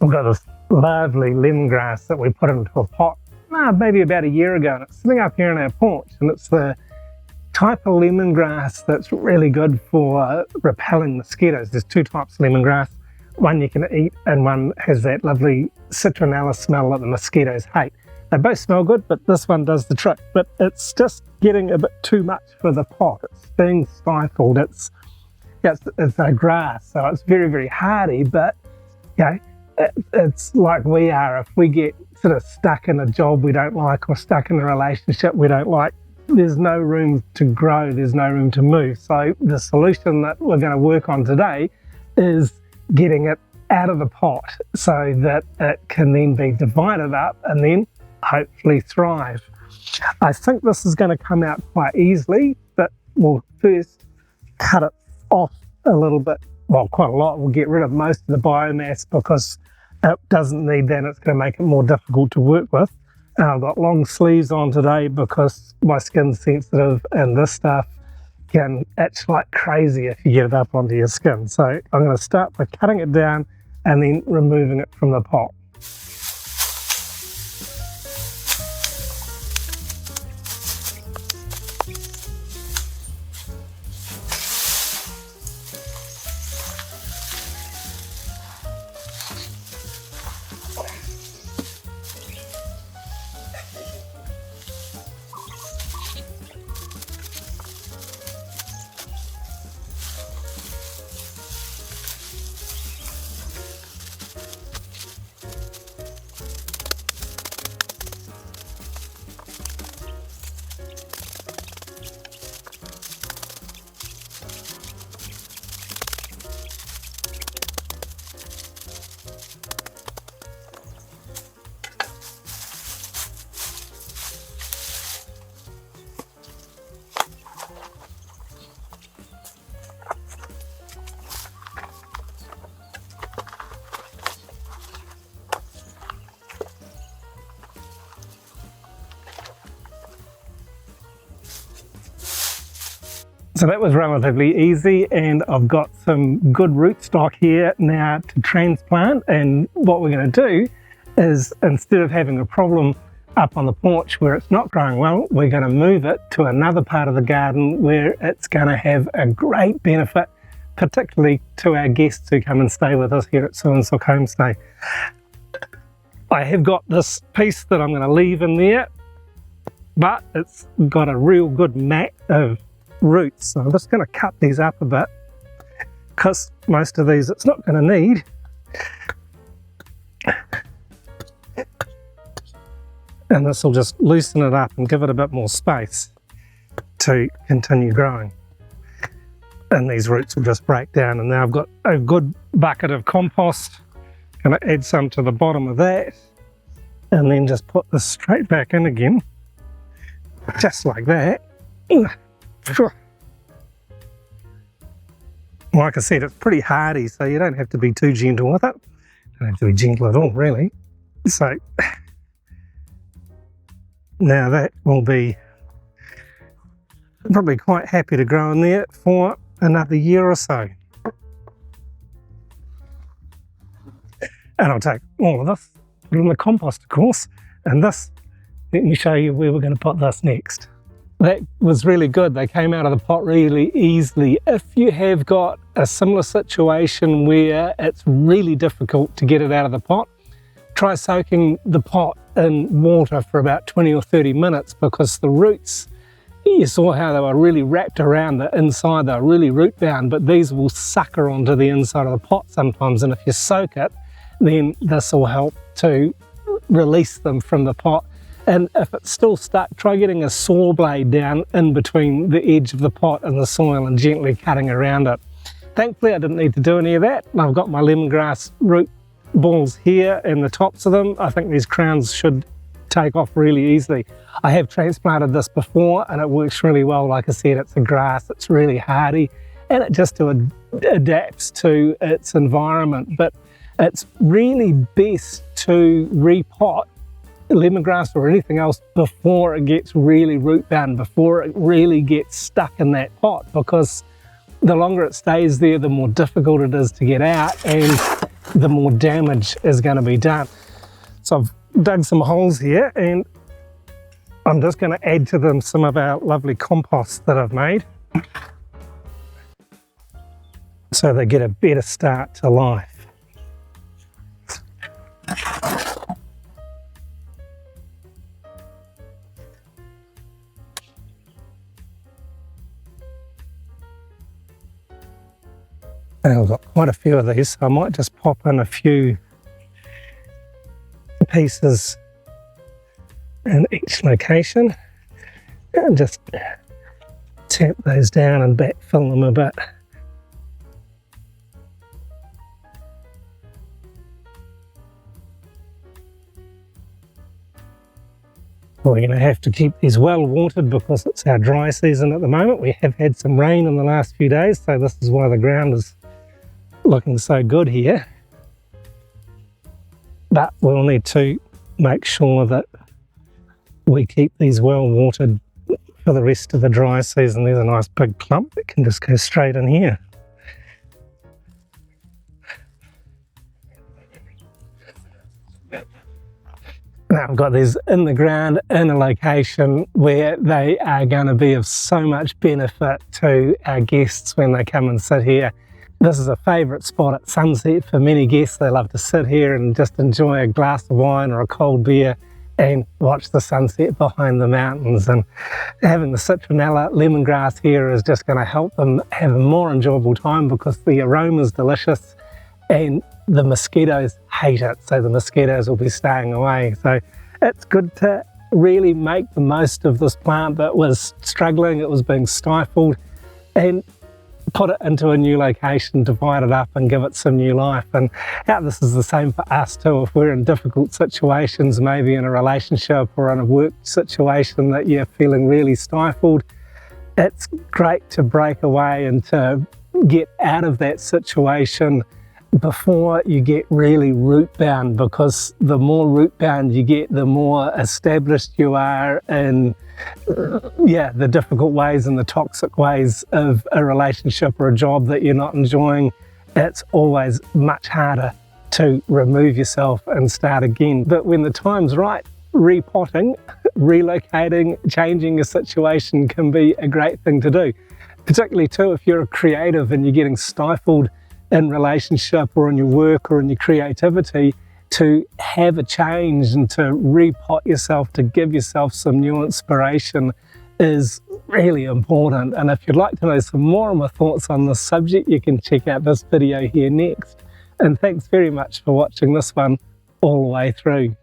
we've got this lovely lemongrass that we put into a pot maybe about a year ago, and it's sitting up here in our porch, and it's the type of lemongrass that's really good for repelling mosquitoes. There's two types of lemongrass. One you can eat, and one has that lovely citronella smell that the mosquitoes hate. They both smell good, but this one does the trick. But it's just getting a bit too much for the pot. It's being stifled. It's a grass, so it's very, very hardy, but it's like we are. If we get sort of stuck in a job we don't like, or stuck in a relationship we don't like, there's no room to grow, there's no room to move. So the solution that we're going to work on today is getting it out of the pot so that it can then be divided up and then hopefully thrive. I think this is going to come out quite easily, but we'll first cut it off a little bit, well, quite a lot. We'll get rid of most of the biomass because it doesn't need that. It's going to make it more difficult to work with. And I've got long sleeves on today because my skin's sensitive, and this stuff can itch like crazy if you get it up onto your skin. So I'm going to start by cutting it down and then removing it from the pot. So that was relatively easy, and I've got some good rootstock here now to transplant. And what we're going to do is, instead of having a problem up on the porch where it's not growing well, we're going to move it to another part of the garden where it's going to have a great benefit, particularly to our guests who come and stay with us here at Suan Sook Homestay. I have got this piece that I'm going to leave in there, but it's got a real good mat of roots, so I'm just going to cut these up a bit because most of these it's not going to need. And this will just loosen it up and give it a bit more space to continue growing, and these roots will just break down. And now I've got a good bucket of compost. Going to add some to the bottom of that, and then just put this straight back in again, just like that. Like I said, it's pretty hardy, so you don't have to be too gentle with it. You don't have to be gentle at all, really. So now that will be probably quite happy to grow in there for another year or so. And I'll take all of this, put it in the compost, of course, and this, let me show you where we're going to put this next. That was really good. They came out of the pot really easily. If you have got a similar situation where it's really difficult to get it out of the pot, try soaking the pot in water for about 20 or 30 minutes, because the roots, you saw how they were really wrapped around the inside, they're really root bound, but these will sucker onto the inside of the pot sometimes, and if you soak it, then this will help to release them from the pot. And if it's still stuck, try getting a saw blade down in between the edge of the pot and the soil and gently cutting around it. Thankfully, I didn't need to do any of that. I've got my lemongrass root balls here and the tops of them. I think these crowns should take off really easily. I have transplanted this before and it works really well. Like I said, it's a grass, it's really hardy, and it just adapts to its environment. But it's really best to repot lemongrass or anything else before it gets really root bound, before it really gets stuck in that pot, because the longer it stays there, the more difficult it is to get out, and the more damage is going to be done. So I've dug some holes here and I'm just going to add to them some of our lovely compost that I've made, so they get a better start to life. And I've got quite a few of these, so I might just pop in a few pieces in each location and just tap those down and backfill them a bit. We're going to have to keep these well watered because it's our dry season at the moment. We have had some rain in the last few days, so this is why the ground is looking so good here. But we'll need to make sure that we keep these well watered for the rest of the dry season. There's a nice big clump that can just go straight in here. Now I've got these in the ground in a location where they are going to be of so much benefit to our guests when they come and sit here. This is a favourite spot at sunset for many guests. They love to sit here and just enjoy a glass of wine or a cold beer and watch the sunset behind the mountains. And having the citronella lemongrass here is just going to help them have a more enjoyable time because the aroma is delicious and the mosquitoes hate it, so the mosquitoes will be staying away. So it's good to really make the most of this plant that was struggling, it was being stifled, and put it into a new location, divide it up and give it some new life. And this is the same for us too. If we're in difficult situations, maybe in a relationship or in a work situation that you're feeling really stifled, it's great to break away and to get out of that situation before you get really root bound, because the more root bound you get, the more established you are in the difficult ways and the toxic ways of a relationship or a job that you're not enjoying. It's always much harder to remove yourself and start again. But when the time's right, repotting, relocating, changing your situation can be a great thing to do, particularly too if you're a creative and you're getting stifled in relationship or in your work or in your creativity. To have a change and to repot yourself, to give yourself some new inspiration is really important. And if you'd like to know some more of my thoughts on this subject, you can check out this video here next. And thanks very much for watching this one all the way through.